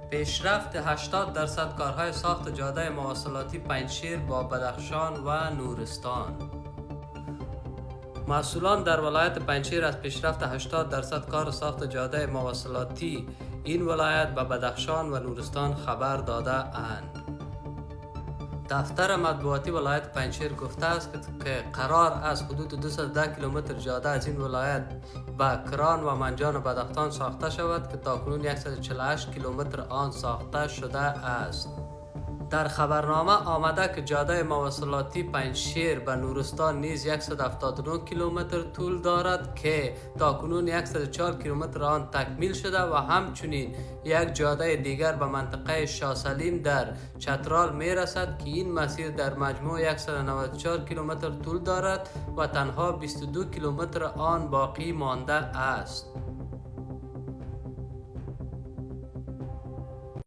پیشرفت 80% کارهای ساخت جاده مواصلاتی پنجشیر با بدخشان و نورستان. مسئولان در ولایت پنجشیر از پیشرفت 80% کار ساخت جاده مواصلاتی این ولایت به بدخشان و نورستان خبر داده اند. دفتر مطبوعاتی ولایت پنجشیر گفته است که قرار است حدود 210 کیلومتر جاده از این ولایت به کران و منجان و بدخشان ساخته شود که تاکنون 148 کیلومتر آن ساخته شده است. در خبرنامه آمده که جاده مواصلاتی پنجشیر به نورستان نیز 179 کیلومتر طول دارد که تاکنون 104 کیلومتر آن تکمیل شده و همچنین یک جاده دیگر به منطقه شاه سلیم در چترال می رسد که این مسیر در مجموع 194 کیلومتر طول دارد و تنها 22 کیلومتر آن باقی مانده است.